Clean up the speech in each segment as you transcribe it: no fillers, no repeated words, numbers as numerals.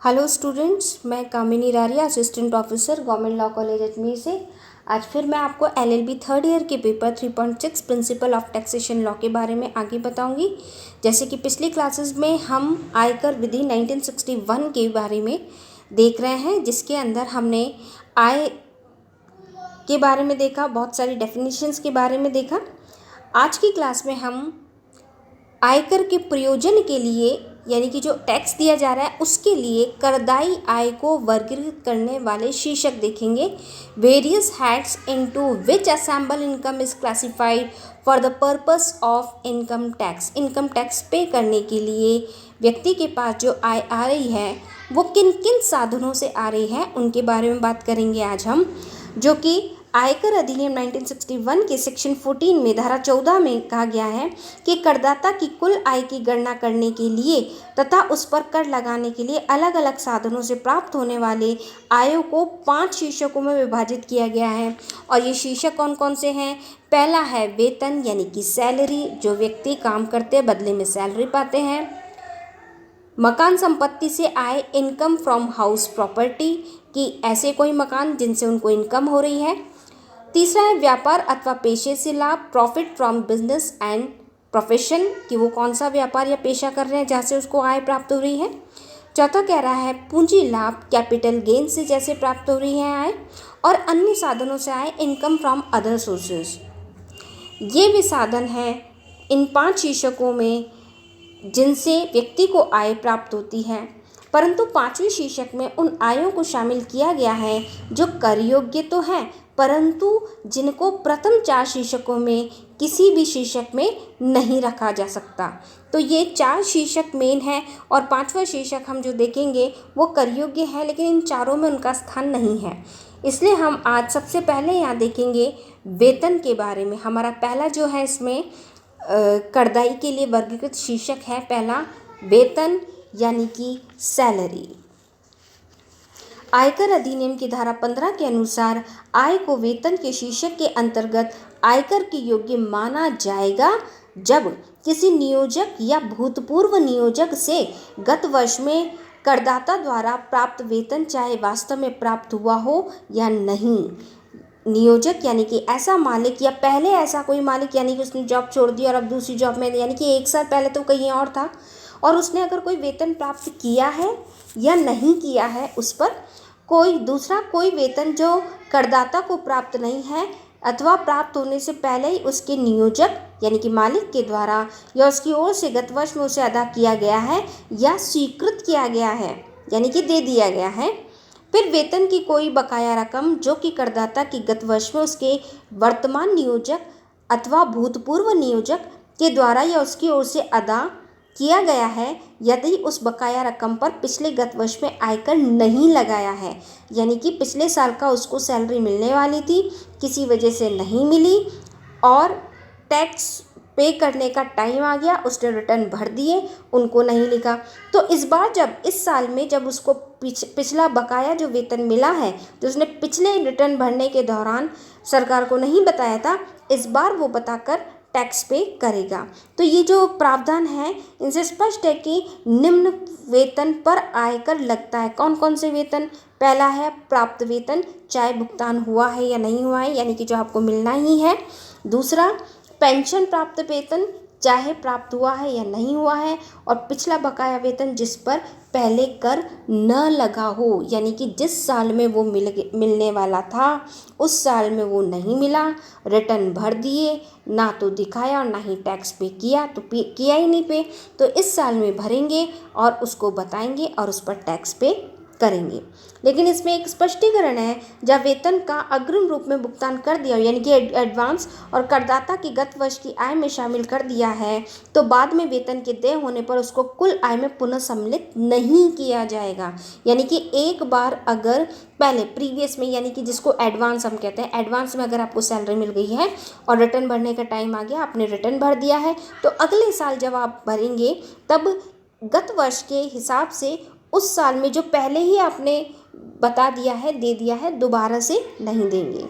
Hello students, मैं Kamini Raria, assistant professor government law college Ajmer से। आज फिर मैं आपको एलएलबी थर्ड ईयर के paper 3.6 principle of taxation law के बारे में आगे बताऊंगी। जैसे कि पिछली क्लासेस में हम आयकर विधि 1961 के बारे में देख रहे हैं, जिसके अंदर हमने आय के बारे में देखा, बहुत सारी डेफिनेशंस के बारे में देखा। आज की क्लास में हम आयकर के प्रयोजन के लिए, यानी कि जो टैक्स दिया जा रहा है उसके लिए करदायी आय को वर्गीकृत करने वाले शीर्षक देखेंगे। Various heads into which assemble income is classified for the purpose of income tax. Income tax पे करने के लिए व्यक्ति के पास जो आय आ रही है वो किन किन साधनों से आ रही है, उनके बारे में बात करेंगे आज हम। जो कि आयकर अधिनियम 1961 के सेक्शन 14 में धारा 14 में कहा गया है कि करदाता की कुल आय की गणना करने के लिए तथा उस पर कर लगाने के लिए अलग अलग साधनों से प्राप्त होने वाले आयों को 5 शीर्षकों में विभाजित किया गया है। और ये शीर्षक कौन कौन से हैं? पहला है वेतन, यानी कि सैलरी, जो व्यक्ति काम करते बदले में सैलरी पाते हैं। मकान संपत्ति से आय, इनकम फ्रॉम हाउस प्रॉपर्टी, कि ऐसे कोई मकान जिनसे उनको इनकम हो रही है। तीसरा है व्यापार अथवा पेशे से लाभ, profit from business and profession, कि वो कौन सा व्यापार या पेशा कर रहे हैं जहाँ से उसको आय प्राप्त हो रही है। चौथा कह रहा है पूंजी लाभ, कैपिटल गेन से जैसे प्राप्त हो रही है आय। और अन्य साधनों से आय, इनकम फ्रॉम अदर सोर्सेज। ये भी साधन हैं इन 5 शीर्षकों में जिनसे व्यक्ति को आय प्राप्त होती है। परंतु 5वें शीर्षक में उन आयों को शामिल किया गया है जो कर योग्य तो हैं, परंतु जिनको प्रथम 4 शीर्षकों में किसी भी शीर्षक में नहीं रखा जा सकता। तो ये 4 शीर्षक मेन है और 5वां शीर्षक हम जो देखेंगे वो कर योग्य है, लेकिन इन चारों में उनका स्थान नहीं है। इसलिए हम आज सबसे पहले यहाँ देखेंगे वेतन के बारे में। हमारा पहला जो है इसमें करदाई के लिए वर्गीकृत शीर्षक है पहला वेतन, यानी कि सैलरी। आयकर अधिनियम की धारा 15 के अनुसार आय को वेतन के शीर्षक के अंतर्गत आयकर के योग्य माना जाएगा जब किसी नियोजक या भूतपूर्व नियोजक से गत वर्ष में करदाता द्वारा प्राप्त वेतन चाहे वास्तव में प्राप्त हुआ हो या नहीं। नियोजक यानी कि ऐसा मालिक या पहले ऐसा कोई मालिक, यानी कि उसने जॉब छोड़ दी और अब दूसरी जॉब में, यानी कि 1 साल पहले तो कहीं और था, और उसने अगर कोई वेतन प्राप्त किया है या नहीं किया है, उस पर कोई वेतन जो करदाता को प्राप्त नहीं है अथवा प्राप्त होने से पहले ही उसके नियोजक यानी कि मालिक के द्वारा या उसकी ओर से गत वर्ष में उसे अदा किया गया है या स्वीकृत किया गया है, यानी कि दे दिया गया है। फिर वेतन की कोई बकाया रकम जो कि करदाता की गत वर्ष में उसके वर्तमान नियोजक अथवा भूतपूर्व नियोजक के द्वारा या उसकी ओर से अदा किया गया है, यदि उस बकाया रकम पर पिछले गत वर्ष में आयकर नहीं लगाया है, यानी कि पिछले साल का उसको सैलरी मिलने वाली थी, किसी वजह से नहीं मिली और टैक्स पे करने का टाइम आ गया, उसने रिटर्न भर दिए, उनको नहीं लिखा। तो इस बार जब इस साल में जब उसको पिछला बकाया जो वेतन मिला है, तो उसने पिछले रिटर्न भरने के दौरान सरकार को नहीं बताया था, इस बार वो बताकर टैक्स पे करेगा। तो ये जो प्रावधान है इनसे स्पष्ट है कि निम्न वेतन पर आयकर लगता है। कौन कौन से वेतन? पहला है प्राप्त वेतन, चाहे भुगतान हुआ है या नहीं हुआ है, यानी कि जो आपको मिलना ही है। दूसरा पेंशन प्राप्त वेतन, चाहे प्राप्त हुआ है या नहीं हुआ है। और पिछला बकाया वेतन जिस पर पहले कर न लगा हो, यानी कि जिस साल में वो मिलने वाला था उस साल में वो नहीं मिला, रिटर्न भर दिए, ना तो दिखाया और ना ही टैक्स पे किया, तो किया ही नहीं पे, तो इस साल में भरेंगे और उसको बताएंगे और उस पर टैक्स पे करेंगे। लेकिन इसमें एक स्पष्टीकरण है, जब वेतन का अग्रिम रूप में भुगतान कर दिया, यानी कि एडवांस, और करदाता की गत वर्ष की आय में शामिल कर दिया है, तो बाद में वेतन के देय होने पर उसको कुल आय में पुनः सम्मिलित नहीं किया जाएगा। यानी कि एक बार अगर पहले प्रीवियस में, यानी कि जिसको एडवांस हम कहते हैं, एडवांस में अगर आपको सैलरी मिल गई है और रिटर्न भरने का टाइम आ गया, आपने रिटर्न भर दिया है, तो अगले साल जब आप भरेंगे तब गत वर्ष के हिसाब से उस साल में जो पहले ही आपने बता दिया है, दे दिया है, दोबारा से नहीं देंगे।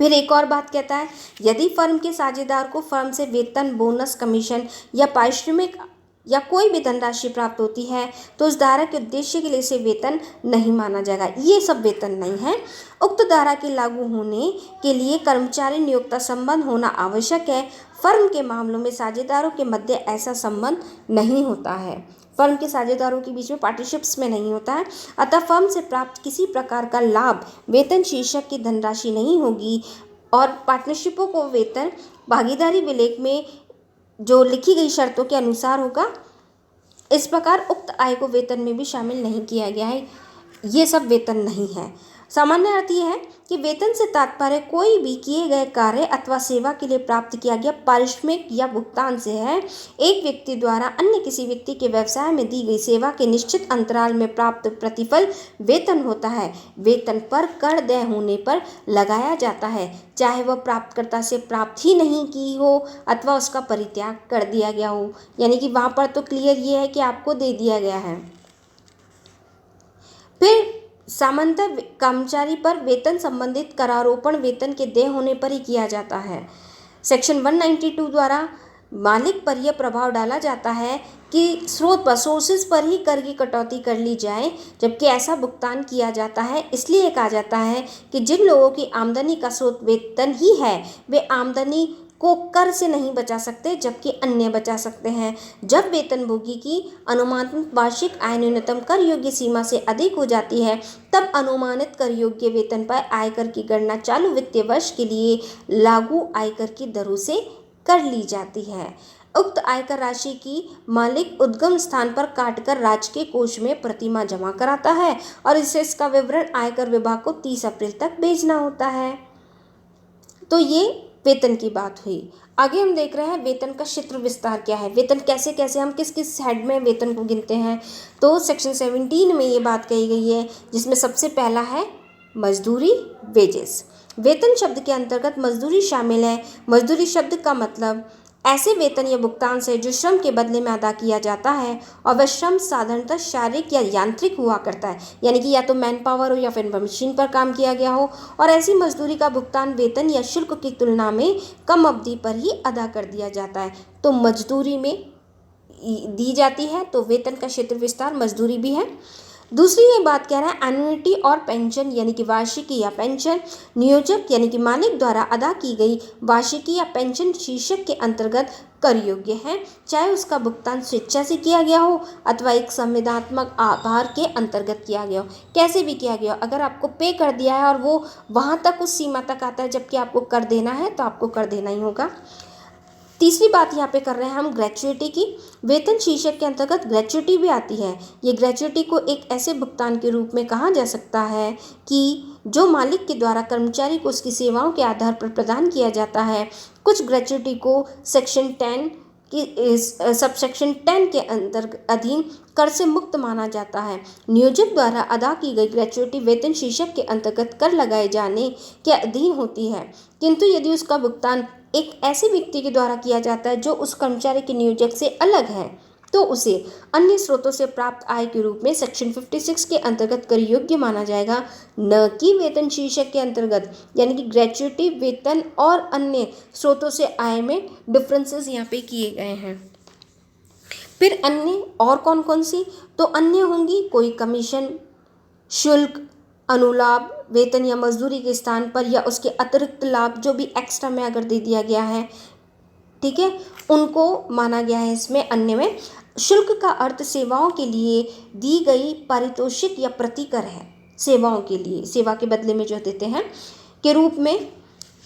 फिर एक और बात कहता है, यदि फर्म के साझेदार को फर्म से वेतन, बोनस, कमीशन या पारिश्रमिक या कोई भी धनराशि प्राप्त होती है तो उस धारा के उद्देश्य के लिए इसे वेतन नहीं माना जाएगा। ये सब वेतन नहीं है। उक्त धारा के लागू होने के लिए कर्मचारी नियोक्ता संबंध होना आवश्यक है। फर्म के मामलों में साझेदारों के मध्य ऐसा संबंध नहीं होता है। फर्म के साझेदारों के बीच में पार्टनरशिप्स में नहीं होता है। अतः फर्म से प्राप्त किसी प्रकार का लाभ वेतन शीर्षक की धनराशि नहीं होगी और पार्टनरशिपों को वेतन भागीदारी विलेख में जो लिखी गई शर्तों के अनुसार होगा। इस प्रकार उक्त आय को वेतन में भी शामिल नहीं किया गया है। ये सब वेतन नहीं है। सामान्य अर्थ यह है कि वेतन से तात्पर्य कोई भी किए गए कार्य अथवा सेवा के लिए प्राप्त किया गया पारिश्रमिक या भुगतान से है। एक व्यक्ति द्वारा अन्य किसी व्यक्ति के व्यवसाय में दी गई सेवा के निश्चित अंतराल में प्राप्त प्रतिफल वेतन होता है। वेतन पर कर देय होने पर लगाया जाता है, चाहे वह प्राप्तकर्ता से प्राप्त ही नहीं की हो अथवा उसका परित्याग कर दिया गया हो। यानी कि वहाँ पर तो क्लियर ये है कि आपको दे दिया गया है। फिर सामान्यतः कर्मचारी पर वेतन संबंधित करारोपण वेतन के देय होने पर ही किया जाता है। सेक्शन 192 द्वारा मालिक पर यह प्रभाव डाला जाता है कि स्रोत पर सोर्सेज पर ही कर की कटौती कर ली जाए, जबकि ऐसा भुगतान किया जाता है। इसलिए कहा जाता है कि जिन लोगों की आमदनी का स्रोत वेतन ही है वे आमदनी को कर से नहीं बचा सकते, जबकि अन्य बचा सकते हैं। जब वेतनभोगी की अनुमानित वार्षिक आय न्यूनतम कर योग्य सीमा से अधिक हो जाती है तब अनुमानित कर योग्य वेतन पर आयकर की गणना चालू वित्तीय वर्ष के लिए लागू आयकर की दरों से कर ली जाती है। उक्त आयकर राशि की मालिक उद्गम स्थान पर काटकर राजकीय कोष में प्रतिमाह जमा कराता है और इसका विवरण आयकर विभाग को 30 अप्रैल तक भेजना होता है। तो ये वेतन की बात हुई। आगे हम देख रहे हैं वेतन का क्षेत्र विस्तार क्या है, वेतन कैसे कैसे हम किस किस हेड में वेतन को गिनते हैं। तो सेक्शन 17 में ये बात कही गई है, जिसमें सबसे पहला है मजदूरी वेजेस। वेतन शब्द के अंतर्गत मजदूरी शामिल है। मजदूरी शब्द का मतलब ऐसे वेतन या भुगतान से जो श्रम के बदले में अदा किया जाता है और वह श्रम साधारणतः शारीरिक या यांत्रिक हुआ करता है, यानी कि या तो मैन पावर हो या फिर मशीन पर काम किया गया हो, और ऐसी मजदूरी का भुगतान वेतन या शुल्क की तुलना में कम अवधि पर ही अदा कर दिया जाता है। तो मजदूरी में दी जाती है, तो वेतन का क्षेत्र विस्तार मजदूरी भी है। दूसरी ये बात कह रहा है एन्युटी और पेंशन, यानी कि वार्षिकी या पेंशन नियोजक यानी कि मालिक द्वारा अदा की गई वार्षिकी या पेंशन शीर्षक के अंतर्गत कर योग्य है, चाहे उसका भुगतान स्वेच्छा से किया गया हो अथवा एक संविदात्मक आधार के अंतर्गत किया गया हो। कैसे भी किया गया हो, अगर आपको पे कर दिया है और वो वहाँ तक उस सीमा तक आता है जबकि आपको कर देना है तो आपको कर देना ही होगा। तीसरी बात यहाँ पे कर रहे हैं हम ग्रेच्युइटी की। वेतन शीर्षक के अंतर्गत ग्रेच्युइटी भी आती है। ये ग्रेच्युइटी को एक ऐसे भुगतान के रूप में कहा जा सकता है कि जो मालिक के द्वारा कर्मचारी को उसकी सेवाओं के आधार पर प्रदान किया जाता है। कुछ ग्रेच्युइटी को सेक्शन 10 की सबसेक्शन 10 के अधीन कर से मुक्त माना जाता है। नियोजक द्वारा अदा की गई ग्रेच्युइटी वेतन शीर्षक के अंतर्गत कर लगाए जाने के अधीन होती है, किंतु यदि उसका भुगतान एक ऐसे व्यक्ति के द्वारा किया जाता है जो उस कर्मचारी के नियोजक से अलग है तो उसे अन्य स्रोतों से प्राप्त आय के रूप में सेक्शन 56 के अंतर्गत कर योग्य माना जाएगा, न कि वेतन शीर्षक के अंतर्गत। यानी कि ग्रेच्युइटी वेतन और अन्य स्रोतों से आय में डिफरेंसेस यहाँ पे किए गए हैं। फिर अन्य और कौन कौन सी, तो अन्य होंगी कोई कमीशन, शुल्क, अनुलाभ, वेतन या मजदूरी के स्थान पर या उसके अतिरिक्त लाभ जो भी एक्स्ट्रा में अगर दे दिया गया है, ठीक है, उनको माना गया है इसमें अन्य में। शुल्क का अर्थ सेवाओं के लिए दी गई पारितोषिक या प्रतिकर है। सेवाओं के लिए, सेवा के बदले में जो देते हैं के रूप में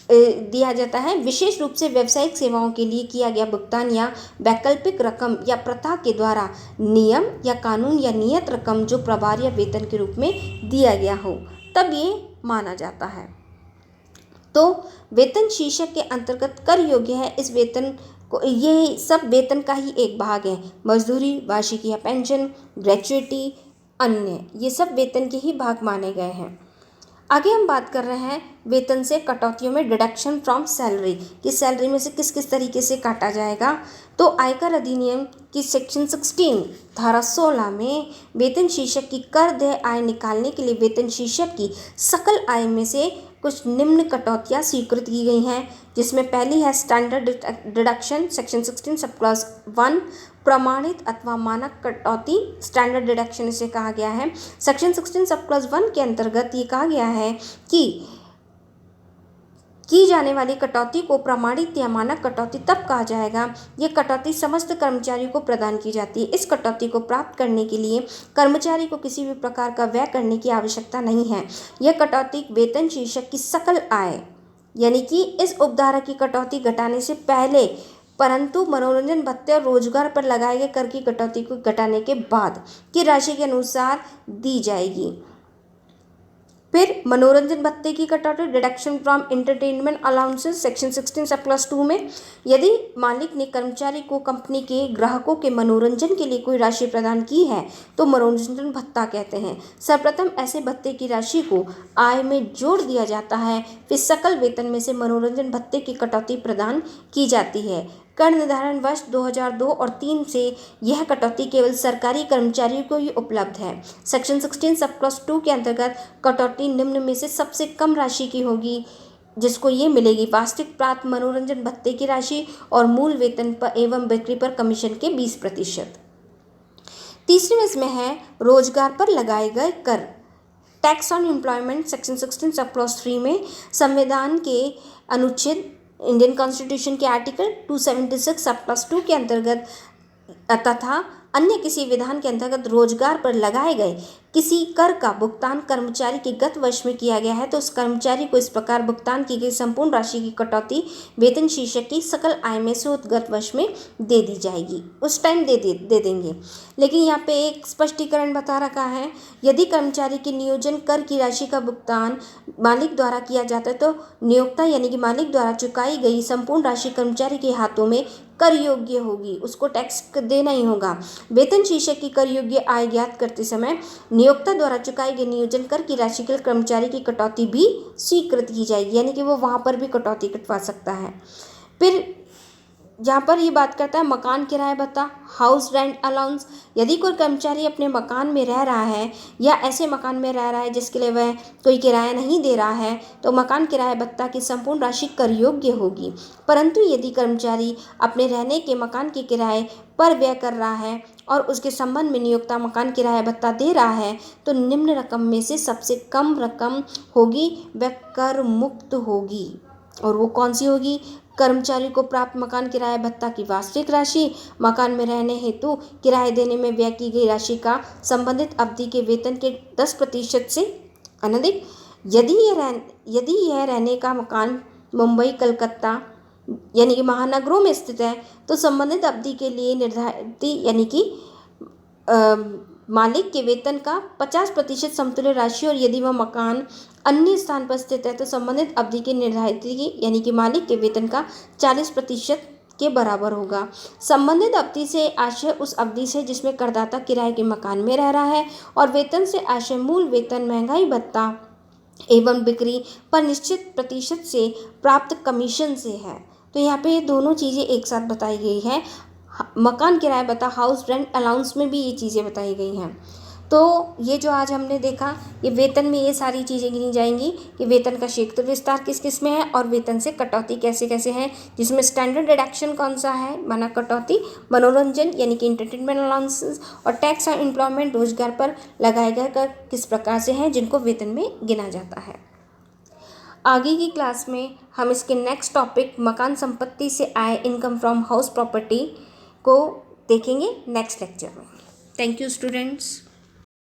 दिया जाता है। विशेष रूप से व्यावसायिक सेवाओं के लिए किया गया भुगतान या वैकल्पिक रकम या प्रथा के द्वारा नियम या कानून या नियत रकम जो प्रभार या वेतन के रूप में दिया गया हो, तब ये माना जाता है। तो वेतन शीर्षक के अंतर्गत कर योग्य है। इस वेतन को, ये सब वेतन का ही एक भाग है। मजदूरी, वार्षिकी या पेंशन, ग्रेच्युइटी, अन्य, ये सब वेतन के ही भाग माने गए हैं। आगे हम बात कर रहे हैं वेतन से कटौतियों में डिडक्शन फ्रॉम सैलरी, कि सैलरी में से किस किस तरीके से काटा जाएगा। तो आयकर अधिनियम की सेक्शन 16 धारा 16 में वेतन शीर्षक की कर देय आय निकालने के लिए वेतन शीर्षक की सकल आय में से कुछ निम्न कटौतियाँ स्वीकृत की गई हैं, जिसमें पहली है standard deduction section 16 sub clause 1, प्रमाणित अथवा मानक कटौती स्टैंडर्ड डिडक्शन इसे कहा गया है। सेक्शन 16 सब क्लॉज 1 के अंतर्गत ये कहा गया है कि की जाने वाली कटौती को प्रमाणित या मानक कटौती तब कहा जाएगा ये कटौती समस्त कर्मचारियों को प्रदान की जाती है। इस कटौती को प्राप्त करने के लिए कर्मचारी को किसी भी प्रकार का व्यय करने की आवश्यकता नहीं है। यह कटौती वेतन शीर्षक की सकल आय यानी कि इस उपधारा की कटौती घटाने से पहले, परंतु मनोरंजन भत्ते और रोजगार पर लगाए गए कर की कटौती को घटाने के बाद की राशि के अनुसार दी जाएगी। फिर मनोरंजन भत्ते की कटौती deduction from entertainment allowances section 16 सब क्लास 2 में यदि मालिक ने कर्मचारी को कंपनी के ग्राहकों के मनोरंजन के लिए कोई राशि प्रदान की है तो मनोरंजन भत्ता कहते हैं। सर्वप्रथम ऐसे भत्ते की राशि को आय में जोड़ दिया जाता है, फिर सकल वेतन में से मनोरंजन भत्ते की कटौती प्रदान की जाती है। कर निर्धारण वर्ष 2002 और 3 से यह कटौती केवल सरकारी कर्मचारियों को ही उपलब्ध है। सेक्शन 16 सब क्लॉज 2 के अंतर्गत कटौती निम्न में से सबसे कम राशि की होगी, जिसको ये मिलेगी वास्तविक प्राप्त मनोरंजन भत्ते की राशि और मूल वेतन पर एवं बिक्री पर कमीशन के 20%। तीसरी में इसमें है रोजगार पर लगाए गए कर। Tax on employment section 16 sub clause 3 में संविधान के अनुच्छेद इंडियन कॉन्स्टिट्यूशन के आर्टिकल 276 सब क्लास 2 के अंतर्गत तथा अन्य किसी विधान के अंतर्गत रोजगार पर लगाए गए किसी कर का भुगतान कर्मचारी के गत वर्ष में किया गया है तो उस कर्मचारी को इस प्रकार भुगतान की गई संपूर्ण राशि की कटौती वेतन शीर्षक की सकल आय में से गत वर्ष में दे दी जाएगी, उस टाइम दे देंगे। लेकिन यहाँ पे एक स्पष्टीकरण बता रखा है, यदि कर्मचारी के नियोजन कर की राशि का भुगतान मालिक द्वारा किया जाता है तो नियोक्ता यानी कि मालिक द्वारा चुकाई गई संपूर्ण राशि कर्मचारी के हाथों में कर योग्य होगी, उसको टैक्स देना ही होगा। वेतन शीर्षक की कर योग्य आय ज्ञात करते समय नियोक्ता द्वारा चुकाई गई नियोजन कर की राशि के कर्मचारी की कटौती भी स्वीकृत की जाएगी, यानी कि वो वहाँ पर भी कटौती कटवा सकता है। फिर यहाँ पर ये बात करता है मकान किराया भत्ता हाउस रेंट अलाउंस। यदि कोई कर्मचारी अपने मकान में रह रहा है या ऐसे मकान में रह रहा है जिसके लिए वह कोई किराया नहीं दे रहा है तो मकान किराया भत्ता की संपूर्ण राशि कर योग्य होगी। परंतु यदि कर्मचारी अपने रहने के मकान के किराए पर व्यय कर रहा है और उसके संबंध में नियोक्ता मकान किराया भत्ता दे रहा है तो निम्न रकम में से सबसे कम रकम होगी वह कर मुक्त होगी। और वो कौन सी होगी? कर्मचारी को प्राप्त मकान किराया भत्ता की वास्तविक राशि, मकान में रहने हेतु किराए देने में व्यय की गई राशि का संबंधित अवधि के वेतन के 10% से अनधिक। यदि यह रहने का मकान मुंबई कलकत्ता यानी कि महानगरों में स्थित है तो संबंधित अवधि के लिए निर्धारित यानी कि मालिक के वेतन का 50% समतुल्य राशि, और यदि वह मकान अन्य स्थान पर स्थित है तो संबंधित अवधि के निर्धारित यानी कि मालिक के वेतन का 40% के बराबर होगा। संबंधित अवधि से आशय उस अवधि से जिसमें करदाता किराए के मकान में रह रहा है, और वेतन से आशय मूल वेतन, महंगाई भत्ता एवं बिक्री पर निश्चित प्रतिशत से प्राप्त कमीशन से है। तो यहाँ पे ये दोनों चीज़ें एक साथ बताई गई है। मकान किराया भत्ता हाउस रेंट अलाउंस में भी ये चीज़ें बताई गई हैं। तो ये जो आज हमने देखा, ये वेतन में ये सारी चीज़ें गिनी जाएंगी कि वेतन का क्षेत्र विस्तार किस किस में है और वेतन से कटौती कैसे कैसे है, जिसमें स्टैंडर्ड डिडक्शन कौन सा है, मानक कटौती, मनोरंजन यानी कि एंटरटेनमेंट अलाउंसेस, और टैक्स और एम्प्लॉयमेंट रोजगार पर लगाए गए कर किस प्रकार से हैं जिनको वेतन में गिना जाता है। आगे की क्लास में हम इसके नेक्स्ट टॉपिक मकान संपत्ति से आय, इनकम फ्रॉम हाउस प्रॉपर्टी को देखेंगे नेक्स्ट लेक्चर में। Thank you students.